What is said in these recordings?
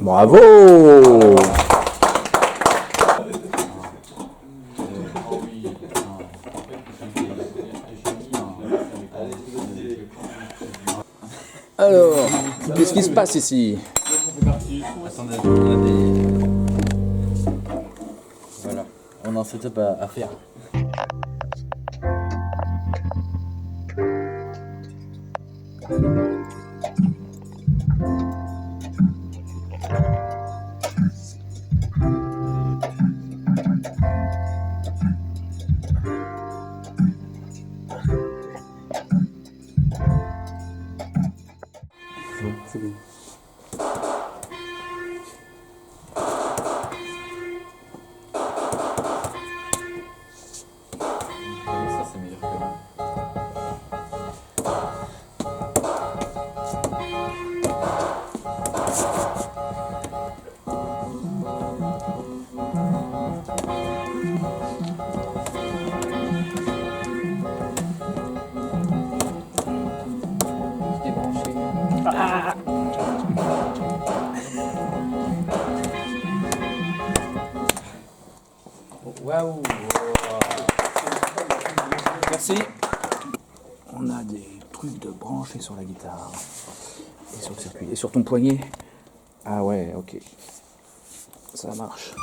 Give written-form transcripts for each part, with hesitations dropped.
Bravo. Alors, qu'est-ce qui se passe ici? Attendez, on a des... Voilà, on a un setup à faire. C'est bon. Ça c'est meilleur que là. Waouh. Merci. On a des trucs de branchés sur la guitare. Et sur le circuit. Et sur ton poignet. Ah ouais, ok. Ça marche.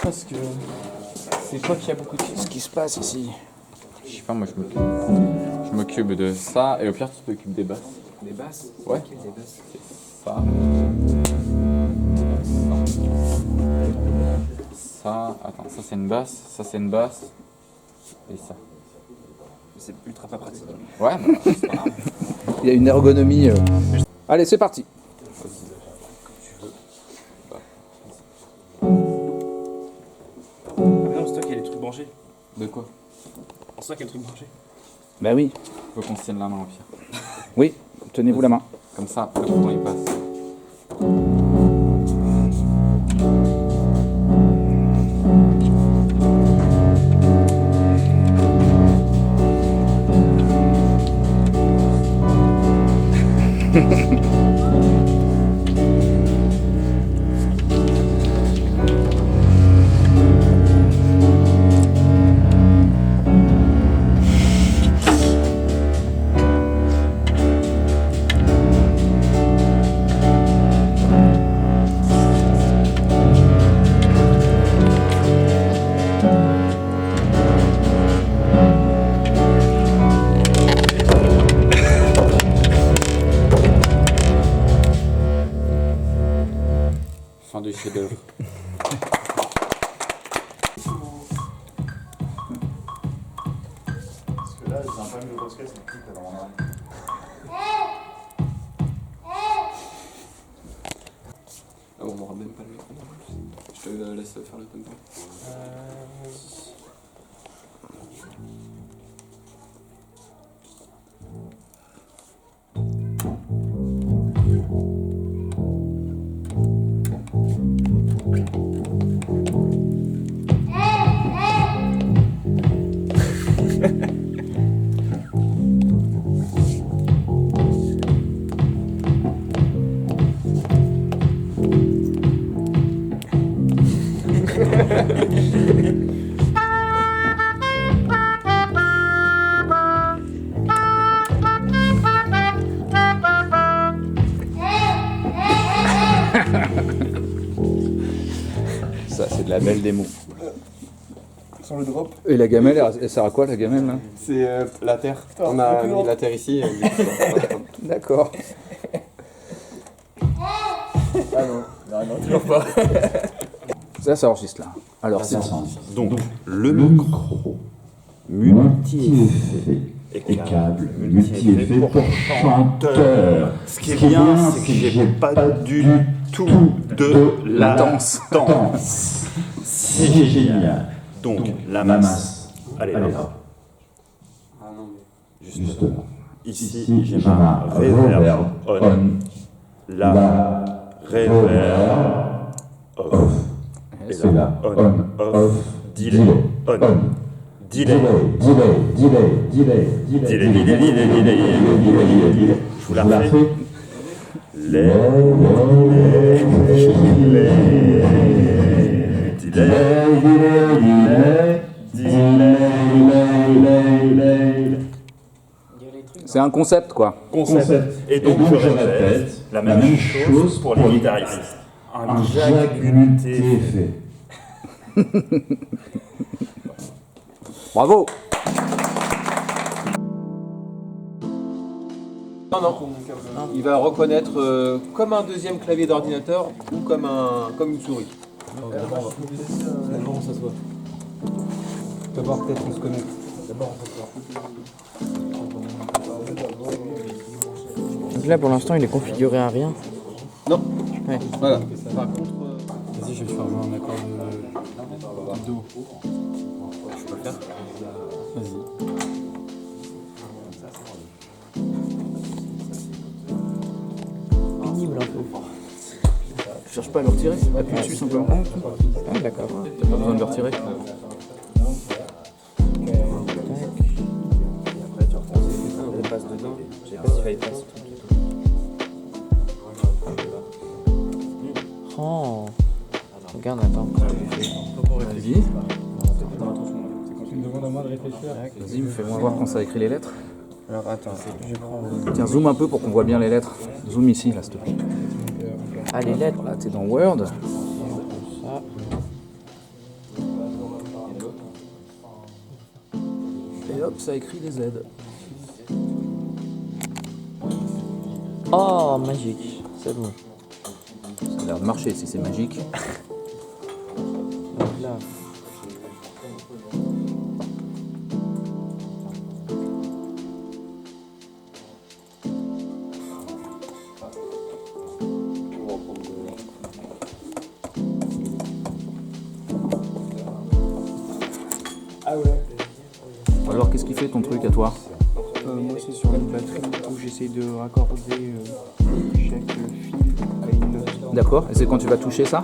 Parce que c'est toi qui as beaucoup de choses. Qu'est-ce qui se passe ici? Je sais pas, moi je m'occupe de ça et au pire tu t'occupes des basses. Des basses? Ouais. Des basses. Ça. Ça. Attends, ça c'est une basse, ça c'est une basse. Et ça. C'est ultra pas pratique. Ouais, bah, c'est pas grave. Il y a une ergonomie. Allez, c'est parti. Ah mais non, c'est toi qui as les trucs branchés. De quoi? C'est toi qui as les trucs branchés. Bah oui. Faut qu'on se tienne la main au pire. Oui, tenez-vous la main. Comme ça, le courant il passe. Fin du chef-d'œuvre. Parce que là, j'ai un problème de grosse caisse, c'est petit dans mon oreille. Ah, on n'aura même pas le micro. Je te laisse faire le tempo. La belle démo. Sur le drop. Et la gamelle, elle sert à quoi la gamelle là? C'est la terre. On a mis la terre ici. D'accord. Ah non, toujours pas. Ça enregistre là. Alors c'est Donc, le micro multi-effet et câble multi-effet pour chanteur. Ce qui est bien, c'est que j'ai pas du tout de latence. C'est génial. Donc, la masse, elle est là. Justement. Ici, j'ai ma reverb on, la reverb off. Et là, on, off, delay, on. Delay. Je vous la refais. c'est un concept quoi. Concept. Et donc je répète la même chose pour les guitaristes. Un jack multi-effet. Bravo. Non. Il va reconnaître comme un deuxième clavier d'ordinateur ou comme une souris. D'abord on s'assoit. D'abord peut-être on se connecte. D'abord on s'assoit. Donc là pour l'instant il est configuré à rien. Non. Ouais. Voilà. Par contre. Vas-y, je vais te faire jouer un accord de Do. Je peux le faire. Vas-y. Pénible un peu. Tu cherches pas à le retirer? Appuie dessus simplement. Ah d'accord. T'as pas besoin de le retirer. Elle passe dedans. Je sais pas s'il fallait passer. Oh. Regarde, attends. Vas-y. Vas-y, fais-moi voir quand ça écrit les lettres. Alors attends, je prends. Tiens, zoom un peu pour qu'on voit bien les lettres. Zoom ici, là, s'il te plaît. Ah les lettres. Là, t'es dans Word. Ça. Et hop, ça écrit les Z. Oh magique. C'est bon. Ça a l'air de marcher si c'est magique. Donc là. Alors, qu'est-ce qu'il fait ton truc à toi? Moi c'est sur une batterie où j'essaie de raccorder chaque fil à une note. D'accord. Et c'est quand tu vas toucher ça?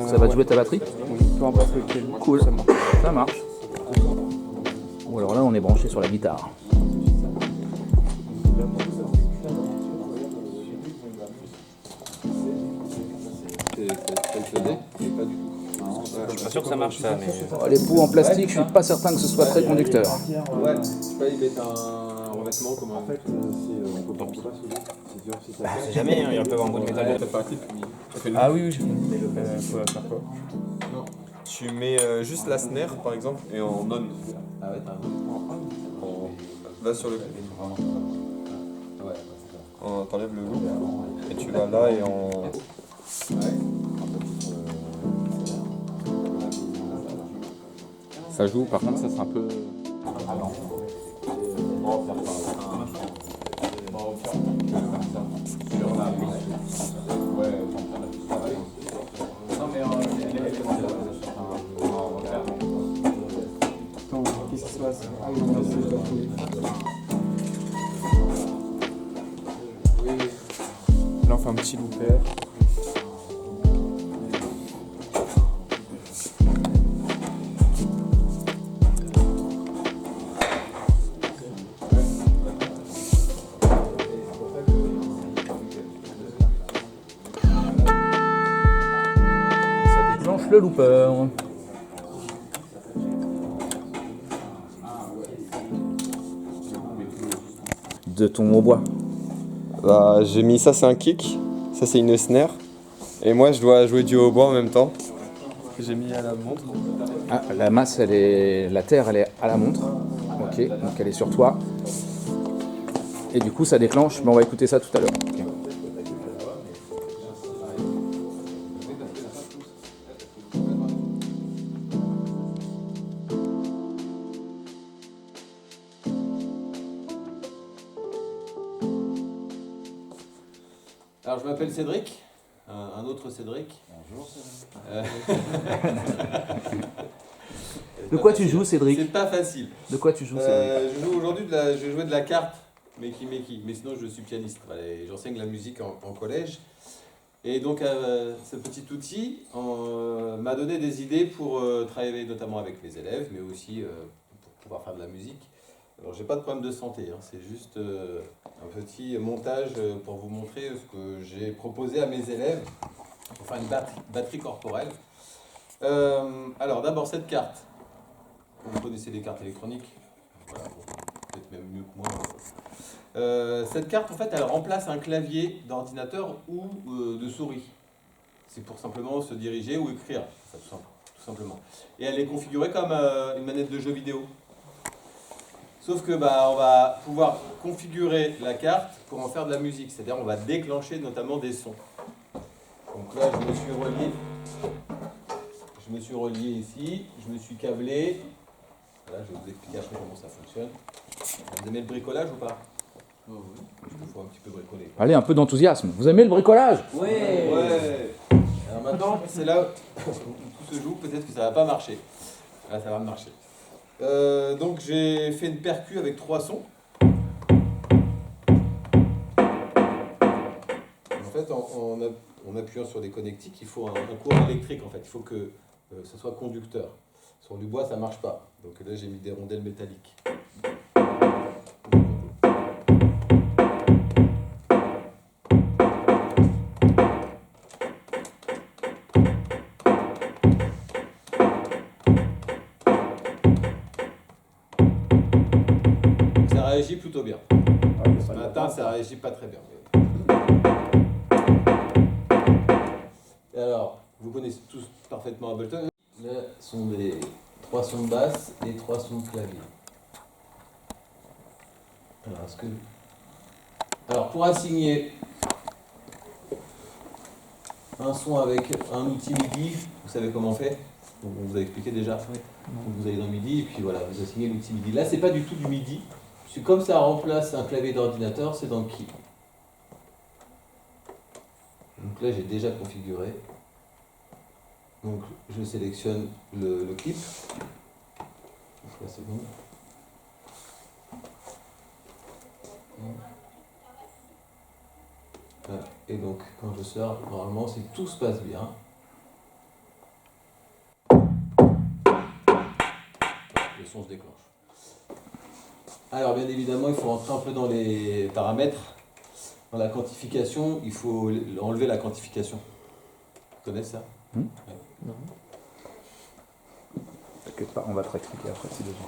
Ça va te jouer ta batterie? Oui, peu importe lequel. Cool. Ça marche. Ça marche. Bon, alors là, on est branché sur la guitare. Je suis pas sûr que ça marche ça, mais. Oh, les pots en plastique, je suis pas certain que ce soit très conducteur. Ouais, je sais pas, ils mettent un revêtement comme en fait, C'est jamais, il y a un peu en bout de métal. Ah oui, j'ai fait. Faut faire quoi? Tu mets juste la snare par exemple et en on. Ah ouais, va sur le. T'enlèves le loop et tu vas là et en. Ça joue, par contre, ça c'est un peu. Attends, qu'est-ce qui se passe? Ah oui, non, c'est pas cool. Là on fait un petit loupé. Ça déclenche le looper. De ton hautbois. Bah, j'ai mis ça, c'est un kick, ça c'est une snare et moi je dois jouer du hautbois en même temps. J'ai mis à la montre. Ah, la masse, la terre, elle est à la montre. Ok, donc elle est sur toi. Et du coup, ça déclenche. Mais on va écouter ça tout à l'heure. Ok. Alors, je m'appelle Cédric, un autre Cédric. Bonjour Cédric. De quoi tu joues, Cédric? C'est pas facile. De quoi tu joues, Cédric? Je joue aujourd'hui je vais jouer de la carte, mais sinon je suis pianiste. Voilà, et j'enseigne la musique en collège. Et donc ce petit outil m'a donné des idées pour travailler notamment avec mes élèves, mais aussi pour pouvoir faire de la musique. Alors j'ai pas de problème de santé, hein, c'est juste un petit montage pour vous montrer ce que j'ai proposé à mes élèves pour faire une batterie corporelle. Alors d'abord cette carte. Vous connaissez les cartes électroniques, voilà, bon, peut-être même mieux que moi. Cette carte, en fait, elle remplace un clavier d'ordinateur ou de souris. C'est pour simplement se diriger ou écrire, ça, tout simplement. Et elle est configurée comme une manette de jeu vidéo. Sauf que on va pouvoir configurer la carte pour en faire de la musique, c'est-à-dire on va déclencher notamment des sons. Donc là, je me suis relié ici, je me suis câblé. Voilà, je vais vous expliquer après comment ça fonctionne. Vous aimez le bricolage ou pas? Oui. Il faut un petit peu bricoler. Allez, un peu d'enthousiasme. Vous aimez le bricolage? Ouais. Alors maintenant, c'est là où tout se joue. Peut-être que ça va pas marcher. Là, ça va marcher. Donc j'ai fait une percu avec 3 sons. En fait, en appuyant sur les connectiques, il faut un courant électrique. En fait, il faut que ce soit conducteur. Sur du bois, ça marche pas. Donc là, j'ai mis des rondelles métalliques. Ça réagit plutôt bien. Ce matin, ça réagit pas très bien. Et alors, vous connaissez tous parfaitement Ableton. Là sont les 3 sons de basse et 3 sons de clavier. Alors, pour assigner un son avec un outil MIDI, vous savez comment on fait? On vous a expliqué déjà. Oui. Donc vous allez dans MIDI et puis voilà, vous assignez l'outil MIDI. Là, c'est pas du tout du MIDI. Parce que comme ça remplace un clavier d'ordinateur, c'est dans Key. Donc là, j'ai déjà configuré. Donc je sélectionne le clip. Donc là c'est bon. Voilà. Et donc quand je sors, normalement si tout se passe bien. Le son se déclenche. Alors bien évidemment, il faut rentrer un peu dans les paramètres. Dans la quantification, il faut enlever la quantification. Vous connaissez ça? Ouais. Non. T'inquiète pas, on va te réexpliquer après si besoin.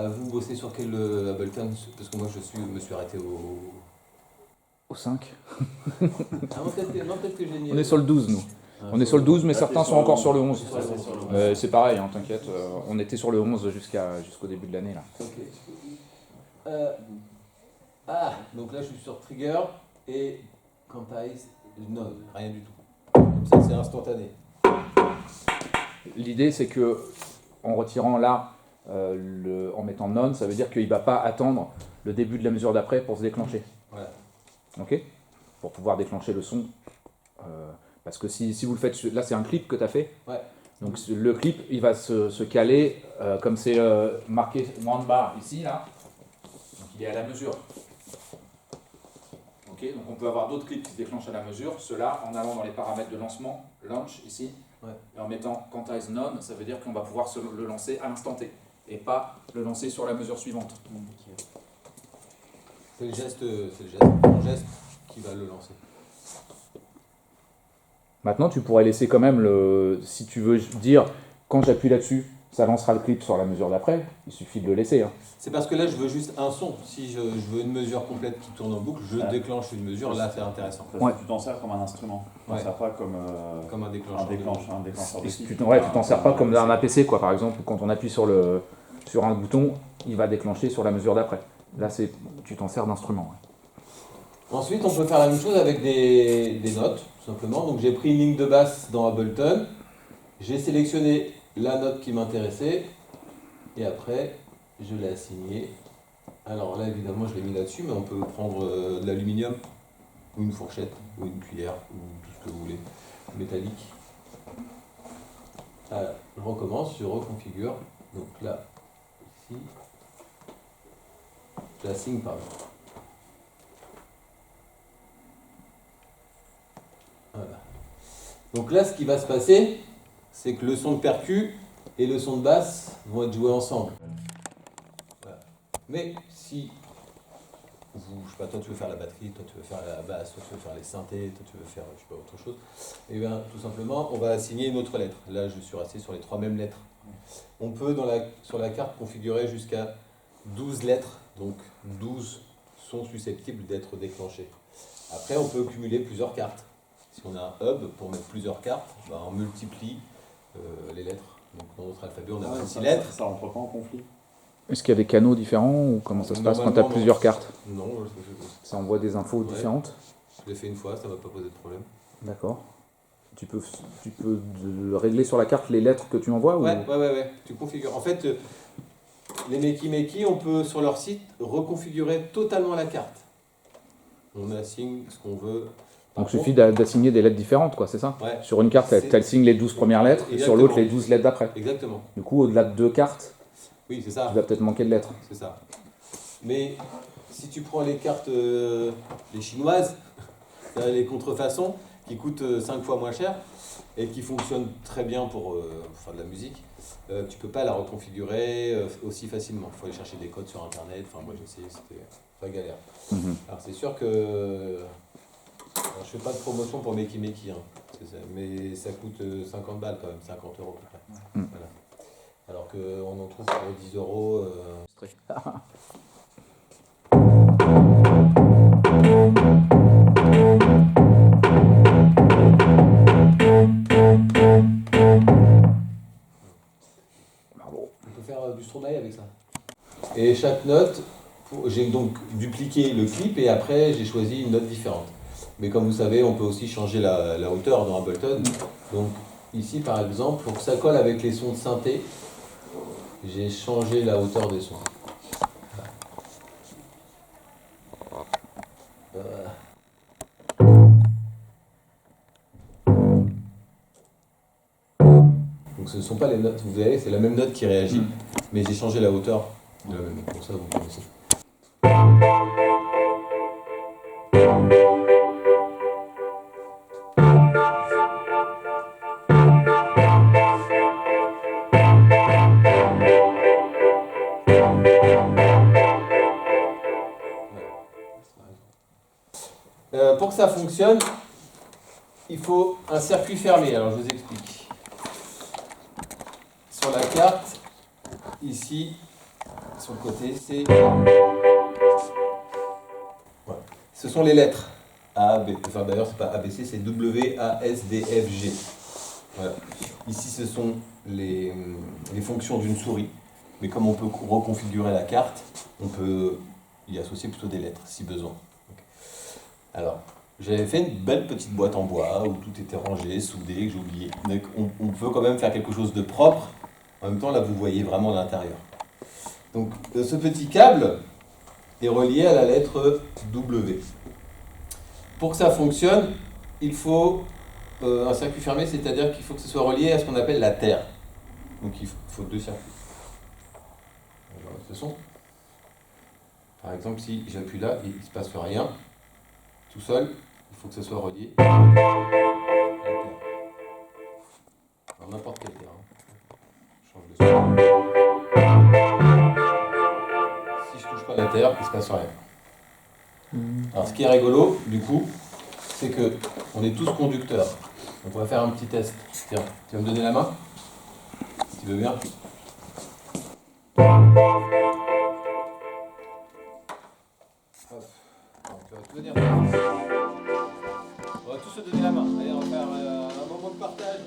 Vous bossez sur quel Ableton? Parce que moi me suis arrêté au 5. Peut-être que j'ai mis. On est sur le 12 nous. On est sur le 12 mais certains sont encore sur le 11. C'est pareil, hein, t'inquiète. On était sur le 11 jusqu'au début de l'année là. Ok. Donc là je suis sur Trigger et Quantize, non, rien du tout. Comme ça c'est instantané. L'idée c'est que en retirant là, en mettant non, ça veut dire qu'il ne va pas attendre le début de la mesure d'après pour se déclencher. Voilà. Ok? Pour pouvoir déclencher le son. Parce que si vous le faites, là c'est un clip que tu as fait. Ouais. Donc le clip il va se caler comme c'est marqué one bar ici là. Donc il est à la mesure. Ok, donc on peut avoir d'autres clips qui se déclenchent à la mesure. Ceux-là, en allant dans les paramètres de lancement, launch ici, et en mettant quantize non, ça veut dire qu'on va pouvoir le lancer à l'instant T et pas le lancer sur la mesure suivante. C'est le geste qui va le lancer. Maintenant, tu pourrais laisser quand même si tu veux dire, quand j'appuie là-dessus, ça lancera le clip sur la mesure d'après, il suffit de le laisser. Hein. C'est parce que là, je veux juste un son. Si je veux une mesure complète qui tourne en boucle, je déclenche une mesure. Là, c'est intéressant. Parce que tu t'en sers comme un instrument. Tu t'en sers pas comme un déclencheur. un déclencheur de Tu t'en sers pas comme un APC, quoi. Par exemple, quand on appuie sur un bouton, il va déclencher sur la mesure d'après. Là, tu t'en sers d'instrument. Ouais. Ensuite, on peut faire la même chose avec des notes, tout simplement. Donc, j'ai pris une ligne de basse dans Ableton. J'ai sélectionné la note qui m'intéressait. Et après, je l'ai assignée. Alors là, évidemment, je l'ai mis là-dessus, mais on peut prendre de l'aluminium, ou une fourchette, ou une cuillère, ou tout ce que vous voulez, métallique. Alors, je recommence, je reconfigure. Donc là, ici, je l'assigne par exemple. Voilà. Donc là, ce qui va se passer, c'est que le son de percu et le son de basse vont être joués ensemble. Voilà. Mais si je sais pas, toi tu veux faire la batterie, toi tu veux faire la basse, toi tu veux faire les synthés, toi tu veux faire je sais pas autre chose, et bien tout simplement on va assigner une autre lettre. Là je suis resté sur les 3 mêmes lettres. On peut sur la carte configurer jusqu'à 12 lettres, donc 12 sont susceptibles d'être déclenchés. Après on peut cumuler plusieurs cartes. Si on a un hub pour mettre plusieurs cartes, ben, on multiplie les lettres. Donc dans notre alphabet, on a 26 lettres. Ça rentre pas en conflit. Est-ce qu'il y a des canaux différents ou comment ça se passe quand tu as plusieurs cartes? Non, ça envoie des infos différentes? Je l'ai fait une fois, ça ne va pas poser de problème. D'accord. Tu peux régler sur la carte les lettres que tu envoies? Ouais. Tu configures. En fait, les Makey, on peut sur leur site reconfigurer totalement la carte. On assigne ce qu'on veut. Donc il suffit d'assigner des lettres différentes, quoi, c'est ça? Ouais. Sur une carte, tu assignes les 12 premières lettres, et sur l'autre, les 12 lettres d'après. Exactement. Du coup, au-delà de 2 cartes, oui, c'est ça. tu vas peut-être manquer de lettres. C'est ça. Mais si tu prends les cartes, les chinoises, les contrefaçons, qui coûtent 5 fois moins cher, et qui fonctionnent très bien pour faire de la musique, tu peux pas la reconfigurer aussi facilement. Il faut aller chercher des codes sur internet. Enfin, moi j'ai essayé, c'était pas galère. Alors c'est sûr que alors, je fais pas de promotion pour Makey, hein, mais ça coûte 50 balles quand même, 50 € à peu près. Voilà. Alors qu'on en trouve pour 10 €. On peut faire du Stromae avec ça. Et chaque note, j'ai donc dupliqué le clip et après j'ai choisi une note différente. Mais comme vous savez, on peut aussi changer la hauteur dans Ableton. Donc ici par exemple, pour que ça colle avec les sons de synthé, j'ai changé la hauteur des sons. Donc ce ne sont pas les notes, vous verrez, c'est la même note qui réagit, mais j'ai changé la hauteur de la même note. Pour ça, vous connaissez. Pour que ça fonctionne, il faut un circuit fermé. Alors je vous explique. Sur la carte, ici, sur le côté, c'est... Voilà. Ce sont les lettres A, B. Enfin d'ailleurs, c'est pas ABC, c'est W, A, S, D, F, G. Voilà. Ici, ce sont les fonctions d'une souris. Mais comme on peut reconfigurer la carte, on peut y associer plutôt des lettres, si besoin. Alors, j'avais fait une belle petite boîte en bois où tout était rangé, soudé, que j'ai oublié. Donc, on peut quand même faire quelque chose de propre. En même temps, là, vous voyez vraiment l'intérieur. Donc, ce petit câble est relié à la lettre W. Pour que ça fonctionne, il faut un circuit fermé, c'est-à-dire qu'il faut que ce soit relié à ce qu'on appelle la terre. Donc, il faut 2 circuits. Alors, ce son. Par exemple, si j'appuie là, il ne se passe rien. Tout seul, il faut que ce soit relié à la terre. Alors n'importe quelle terre. Je change de son. Si je touche pas la terre, il ne se passe rien. Alors ce qui est rigolo, du coup, c'est que on est tous conducteurs. Donc on va faire un petit test. Tiens, tu vas me donner la main? Si tu veux bien. Venir. On va tous se donner la main. Allez, on va faire un moment de partage.